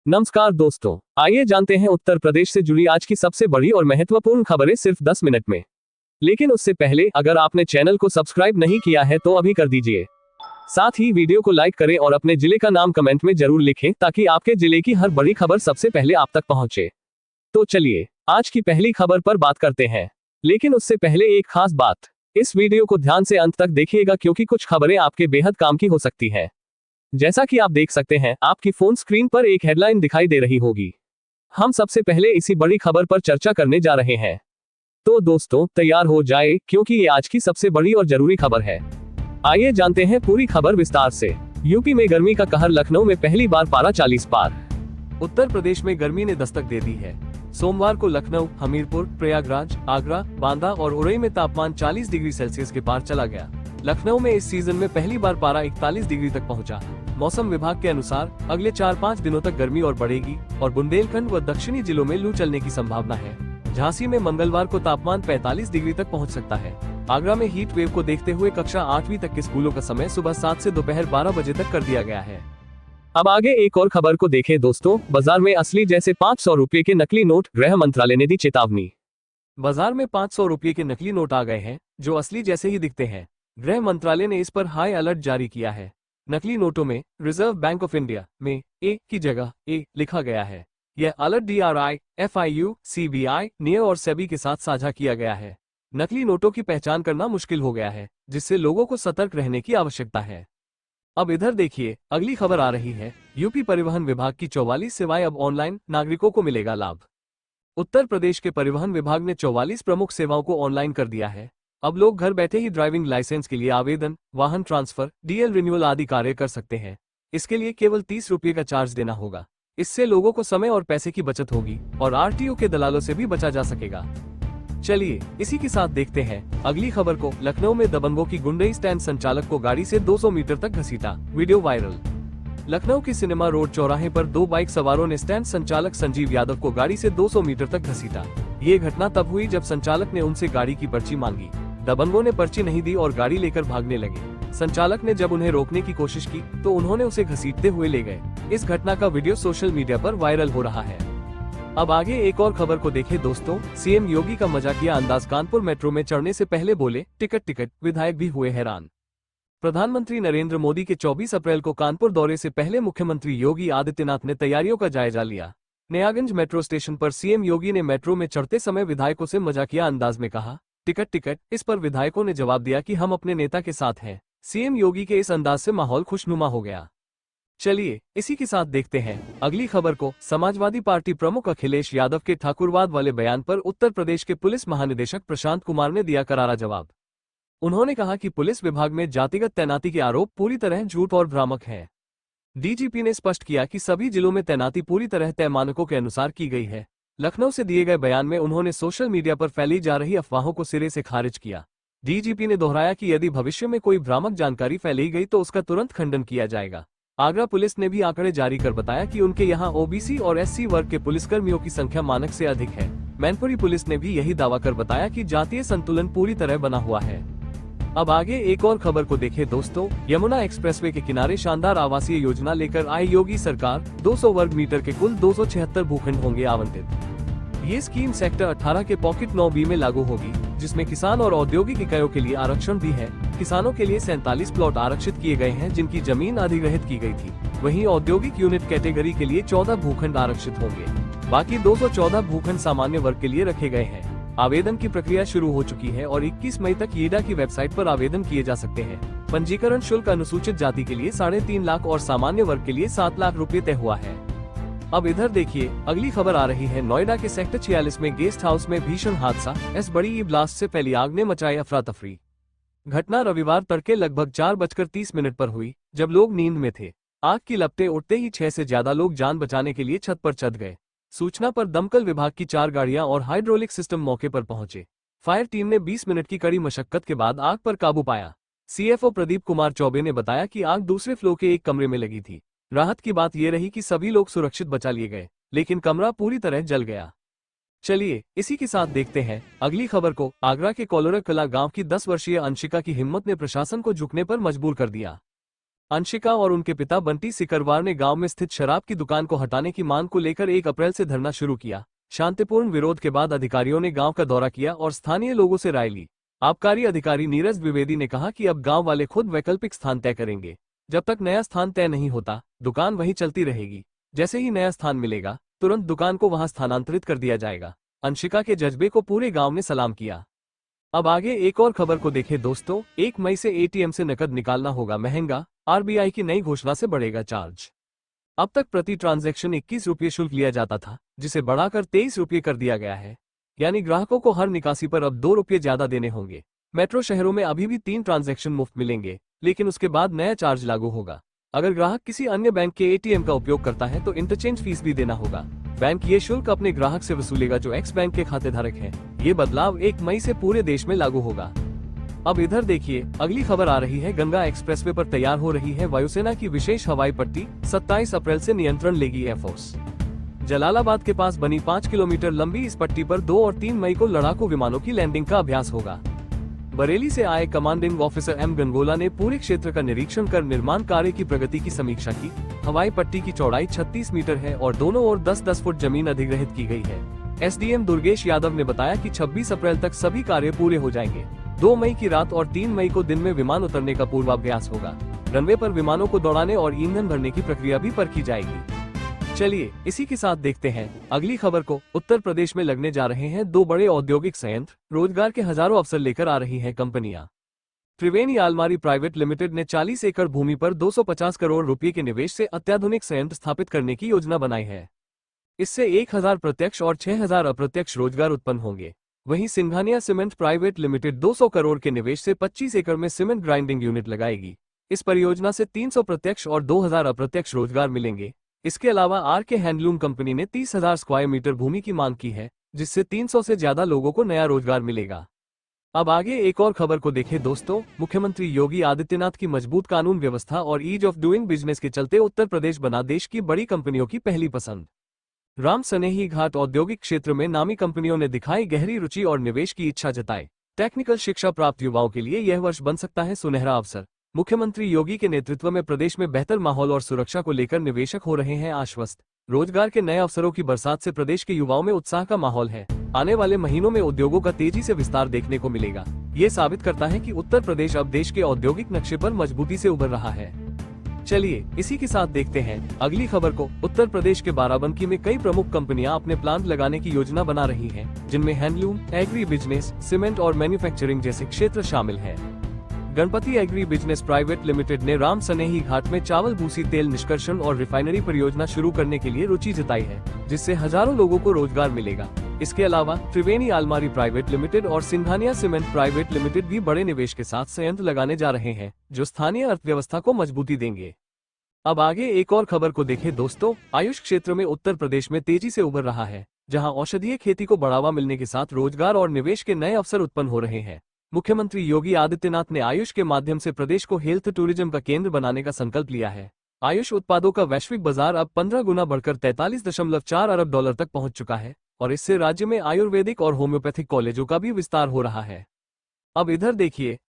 नमस्कार दोस्तों, आइए जानते हैं उत्तर प्रदेश से जुड़ी आज की सबसे बड़ी और महत्वपूर्ण खबरें सिर्फ 10 मिनट में। लेकिन उससे पहले अगर आपने चैनल को सब्सक्राइब नहीं किया है तो अभी कर दीजिए। साथ ही वीडियो को लाइक करें और अपने जिले का नाम कमेंट में जरूर लिखें ताकि आपके जिले की हर बड़ी खबर सबसे पहले आप तक पहुंचे। तो चलिए आज की पहली खबर पर बात करते हैं। लेकिन उससे पहले एक खास बात, इस वीडियो को ध्यान से अंत तक देखिएगा क्योंकि कुछ खबरें आपके बेहद काम की हो सकती हैं। जैसा कि आप देख सकते हैं, आपकी फोन स्क्रीन पर एक हेडलाइन दिखाई दे रही होगी। हम सबसे पहले इसी बड़ी खबर पर चर्चा करने जा रहे हैं। तो दोस्तों तैयार हो जाए क्योंकि ये आज की सबसे बड़ी और जरूरी खबर है। आइए जानते हैं पूरी खबर विस्तार से। यूपी में गर्मी का कहर, लखनऊ में पहली बार पारा 40 पार। उत्तर प्रदेश में गर्मी ने दस्तक दे दी है। सोमवार को लखनऊ, हमीरपुर, प्रयागराज, आगरा, बांदा और उरई में तापमान 40 डिग्री सेल्सियस के पार चला गया। लखनऊ में इस सीजन में पहली बार पारा 41 डिग्री तक पहुंचा। मौसम विभाग के अनुसार अगले 4-5 दिनों तक गर्मी और बढ़ेगी और बुंदेलखंड व दक्षिणी जिलों में लू चलने की संभावना है। झांसी में मंगलवार को तापमान 45 डिग्री तक पहुंच सकता है। आगरा में हीट वेव को देखते हुए कक्षा 8वीं तक के स्कूलों का समय सुबह 7 से दोपहर 12 बजे तक कर दिया गया है। अब आगे एक और खबर को देखें दोस्तों। बाजार में असली जैसे 500 रुपये के नकली नोट, गृह मंत्रालय ने दी चेतावनी। बाजार में 500 रुपये के नकली नोट आ गए हैं जो असली जैसे ही दिखते हैं। गृह मंत्रालय ने इस पर हाई अलर्ट जारी किया है। नकली नोटों में रिजर्व बैंक ऑफ इंडिया में ए की जगह ए लिखा गया है। यह alert DRI, FIU, CBI, neo और सेबी के साथ साझा किया गया है। नकली नोटों की पहचान करना मुश्किल हो गया है, जिससे लोगों को सतर्क रहने की आवश्यकता है। अब इधर देखिए, अगली खबर आ रही है। यूपी परिवहन विभाग की 44 सेवाएं अब ऑनलाइन, नागरिकों को मिलेगा लाभ। उत्तर प्रदेश के परिवहन विभाग ने 44 प्रमुख सेवाओं को ऑनलाइन कर दिया है। अब लोग घर बैठे ही ड्राइविंग लाइसेंस के लिए आवेदन, वाहन ट्रांसफर, DL रिन्यूअल आदि कार्य कर सकते हैं। इसके लिए केवल 30 रुपये का चार्ज देना होगा। इससे लोगों को समय और पैसे की बचत होगी और RTO के दलालों से भी बचा जा सकेगा। चलिए इसी के साथ देखते हैं अगली खबर को। लखनऊ में दबंगों की गुंडई, स्टैंड संचालक को गाड़ी से 200 मीटर तक घसीटा, वीडियो वायरल। लखनऊ के सिनेमा रोड चौराहे पर 2 बाइक सवारों ने स्टैंड संचालक संजीव यादव को गाड़ी से 200 मीटर तक घसीटा। ये घटना तब हुई जब संचालक ने उनसे गाड़ी की पर्ची मांगी। दबंगों ने पर्ची नहीं दी और गाड़ी लेकर भागने लगे। संचालक ने जब उन्हें रोकने की कोशिश की तो उन्होंने उसे घसीटते हुए ले गए। इस घटना का वीडियो सोशल मीडिया पर वायरल हो रहा है। अब आगे एक और खबर को देखें दोस्तों। CM योगी का मजाकिया अंदाज, कानपुर मेट्रो में चढ़ने से पहले बोले टिकट टिकट, विधायक भी हुए हैरान। प्रधानमंत्री नरेंद्र मोदी के 24 अप्रैल को कानपुर दौरे से पहले मुख्यमंत्री योगी आदित्यनाथ ने तैयारियों का जायजा लिया। नयागंज मेट्रो स्टेशन पर CM योगी ने मेट्रो में चढ़ते समय विधायकों से मजाकिया अंदाज में कहा टिकट टिकट। इस पर विधायकों ने जवाब दिया कि हम अपने नेता के साथ हैं। CM योगी के इस अंदाज से माहौल खुशनुमा हो गया। चलिए इसी के साथ देखते हैं अगली खबर को। समाजवादी पार्टी प्रमुख अखिलेश यादव के ठाकुरवाद वाले बयान पर उत्तर प्रदेश के पुलिस महानिदेशक प्रशांत कुमार ने दिया करारा जवाब। उन्होंने कहा कि पुलिस विभाग में जातिगत तैनाती के आरोप पूरी तरह झूठ और भ्रामक हैं। DGP ने स्पष्ट किया कि सभी जिलों में तैनाती पूरी तरह तय मानकों के अनुसार की गई है। लखनऊ से दिए गए बयान में उन्होंने सोशल मीडिया पर फैली जा रही अफवाहों को सिरे से खारिज किया। DGP ने दोहराया कि यदि भविष्य में कोई भ्रामक जानकारी फैलाई गई तो उसका तुरंत खंडन किया जाएगा। आगरा पुलिस ने भी आंकड़े जारी कर बताया कि उनके यहां OBC और SC वर्ग के पुलिसकर्मियों की संख्या मानक से अधिक है। मैनपुरी पुलिस ने भी यही दावा कर बताया कि जातीय संतुलन पूरी तरह बना हुआ है। अब आगे एक और खबर को देखें दोस्तों। यमुना एक्सप्रेसवे के किनारे शानदार आवासीय योजना लेकर आई योगी सरकार। 200 वर्ग मीटर के कुल 276 भूखंड होंगे आवंटित। ये स्कीम सेक्टर 18 के पॉकेट 9B में लागू होगी, जिसमें किसान और औद्योगिक इकाइयों के लिए आरक्षण भी है। किसानों के लिए 47 प्लॉट आरक्षित किए गए हैं जिनकी जमीन अधिग्रहित की गई थी। वहीं औद्योगिक यूनिट कैटेगरी के लिए 14 भूखंड आरक्षित होंगे। बाकी 214 भूखंड सामान्य वर्ग के लिए रखे गए हैं। आवेदन की प्रक्रिया शुरू हो चुकी है और 21 मई तक येडा की वेबसाइट पर आवेदन किए जा सकते हैं। पंजीकरण शुल्क अनुसूचित जाति के लिए 3.5 लाख और सामान्य वर्ग के लिए 7 लाख रुपए तय हुआ है। अब इधर देखिए अगली खबर आ रही है। नोएडा के सेक्टर 46 में गेस्ट हाउस में भीषण हादसा। बड़ी ब्लास्ट से फैली आग ने मचाई अफरा तफरी। घटना रविवार तड़के लगभग 4:30 पर हुई, जब लोग नींद में थे। आग की लपटें उठते ही 6 से ज्यादा लोग जान बचाने के लिए छत पर चढ़ गए। सूचना पर दमकल विभाग की 4 गाड़ियां और हाइड्रोलिक सिस्टम मौके पर पहुंचे। फायर टीम ने 20 मिनट की कड़ी मशक्कत के बाद आग पर काबू पाया। CFO प्रदीप कुमार चौबे ने बताया कि आग दूसरे फ्लोर के एक कमरे में लगी थी। राहत की बात यह रही कि सभी लोग सुरक्षित बचा लिए गए, लेकिन कमरा पूरी तरह जल गया। चलिए इसी के साथ देखते हैं अगली खबर को। आगरा के कॉलोरा कला गांव की 10 वर्षीय अंशिका की हिम्मत ने प्रशासन को झुकने पर मजबूर कर दिया। अंशिका और उनके पिता बंटी सिकरवार ने गांव में स्थित शराब की दुकान को हटाने की मांग को लेकर 1 अप्रैल से धरना शुरू किया। शांतिपूर्ण विरोध के बाद अधिकारियों ने गांव का दौरा किया और स्थानीय लोगों से राय ली। आबकारी अधिकारी नीरज द्विवेदी ने कहा कि अब गांव वाले खुद वैकल्पिक स्थान तय करेंगे। जब तक नया स्थान तय नहीं होता, दुकान वहीं चलती रहेगी। जैसे ही नया स्थान मिलेगा, तुरंत दुकान को वहां स्थानांतरित कर दिया जाएगा। अंशिका के जज्बे को पूरे गांव ने सलाम किया। अब आगे एक और खबर को देखें दोस्तों। 1 मई से एटीएम से नकद निकालना होगा महंगा, आरबीआई की नई घोषणा से बढ़ेगा चार्ज। अब तक प्रति ट्रांजैक्शन 21 रुपये शुल्क लिया जाता था, जिसे बढ़ाकर 23 रुपये कर दिया गया है। यानी ग्राहकों को हर निकासी पर अब 2 रुपये ज्यादा देने होंगे। मेट्रो शहरों में अभी भी 3 ट्रांजैक्शन मुफ्त मिलेंगे, लेकिन उसके बाद नया चार्ज लागू होगा। अगर ग्राहक किसी अन्य बैंक के एटीएम का उपयोग करता है तो इंटरचेंज फीस भी देना होगा। बैंक ये शुल्क अपने ग्राहक से वसूलेगा जो एक्स बैंक के खातेधारक हैं। ये बदलाव 1 मई से पूरे देश में लागू होगा। अब इधर देखिए, अगली खबर आ रही है। गंगा एक्सप्रेसवे पर तैयार हो रही है वायुसेना की विशेष हवाई पट्टी। 27 अप्रैल से नियंत्रण लेगी एयरफोर्स। जलालाबाद के पास बनी 5 किलोमीटर लंबी इस पट्टी पर 2 और 3 मई को लड़ाकू विमानों की लैंडिंग का अभ्यास होगा। बरेली से आए कमांडिंग ऑफिसर एम गंगोला ने पूरे क्षेत्र का निरीक्षण कर निर्माण कार्य की प्रगति की समीक्षा की। हवाई पट्टी की चौड़ाई 36 मीटर है और दोनों ओर 10-10 फुट जमीन अधिग्रहित की गई है। एसडीएम दुर्गेश यादव ने बताया कि 26 अप्रैल तक सभी कार्य पूरे हो जाएंगे। 2 मई की रात और 3 मई को दिन में विमान उतरने का पूर्वाभ्यास होगा। रनवे पर विमानों को दौड़ाने और ईंधन भरने की प्रक्रिया भी परखी जाएगी। चलिए इसी के साथ देखते हैं अगली खबर को। उत्तर प्रदेश में लगने जा रहे हैं 2 बड़े औद्योगिक संयंत्र। रोजगार के हजारों अवसर लेकर आ रही हैं कंपनियां। त्रिवेणी आलमारी प्राइवेट लिमिटेड ने 40 एकड़ भूमि पर 250 करोड़ रुपए के निवेश से अत्याधुनिक संयंत्र स्थापित करने की योजना बनाई है। इससे 1000 प्रत्यक्ष और 6000 अप्रत्यक्ष रोजगार उत्पन्न होंगे। वहीं Singhania cement private limited 200 crore के निवेश से 25 एकड़ में सीमेंट ग्राइंडिंग यूनिट लगाएगी। इस परियोजना से 300 प्रत्यक्ष और 2000 अप्रत्यक्ष रोजगार मिलेंगे। इसके अलावा आरके हैंडलूम कंपनी ने 30,000 स्क्वायर मीटर भूमि की मांग की है, जिससे 300 से ज्यादा लोगों को नया रोजगार मिलेगा। अब आगे एक और खबर को देखें दोस्तों। मुख्यमंत्री योगी आदित्यनाथ की मजबूत कानून व्यवस्था और ईज ऑफ डूइंग बिजनेस के चलते उत्तर प्रदेश बना देश की बड़ी कंपनियों की पहली पसंद। राम सनेही घाट औद्योगिक क्षेत्र में नामी कंपनियों ने दिखाई गहरी रुचि और निवेश की इच्छा जताई। टेक्निकल शिक्षा प्राप्त युवाओं के लिए यह वर्ष बन सकता है सुनहरा अवसर। मुख्यमंत्री योगी के नेतृत्व में प्रदेश में बेहतर माहौल और सुरक्षा को लेकर निवेशक हो रहे हैं आश्वस्त। रोजगार के नए अवसरों की बरसात से प्रदेश के युवाओं में उत्साह का माहौल है। आने वाले महीनों में उद्योगों का तेजी से विस्तार देखने को मिलेगा। ये साबित करता है कि उत्तर प्रदेश अब देश के औद्योगिक नक्शे पर मजबूती से उभर रहा है। चलिए इसी के साथ देखते हैं अगली खबर को। उत्तर प्रदेश के बाराबंकी में कई प्रमुख कंपनियां अपने प्लांट लगाने की योजना बना रही हैं, जिनमें हैंडलूम, एग्री बिजनेस, सीमेंट और मैन्युफैक्चरिंग जैसे क्षेत्र शामिल हैं। Ganpati agri business private limited ने राम सनेही घाट में चावल भूसी तेल निष्कर्षण और रिफाइनरी परियोजना शुरू करने के लिए रुचि जताई है, जिससे हजारों लोगों को रोजगार मिलेगा। इसके अलावा त्रिवेणी आलमारी प्राइवेट लिमिटेड और सिंघानिया सीमेंट प्राइवेट लिमिटेड भी बड़े निवेश के साथ संयंत्र लगाने जा रहे हैं, जो स्थानीय अर्थव्यवस्था को मजबूती देंगे। अब आगे एक और खबर को देखें दोस्तों। आयुष क्षेत्र में उत्तर प्रदेश में तेजी से उभर रहा है, जहां औषधीय खेती को बढ़ावा मिलने के साथ रोजगार और निवेश के नए अवसर उत्पन्न हो रहे हैं। मुख्यमंत्री योगी आदित्यनाथ ने आयुष के माध्यम से प्रदेश को हेल्थ टूरिज्म का केंद्र बनाने का संकल्प लिया है। आयुष उत्पादों का वैश्विक बाजार अब 15 गुना बढ़कर 43.4 अरब डॉलर तक पहुंच चुका है और इससे राज्य में आयुर्वेदिक और होम्योपैथिक कॉलेजों का भी विस्तार हो रहा है। अब इधर देखिए,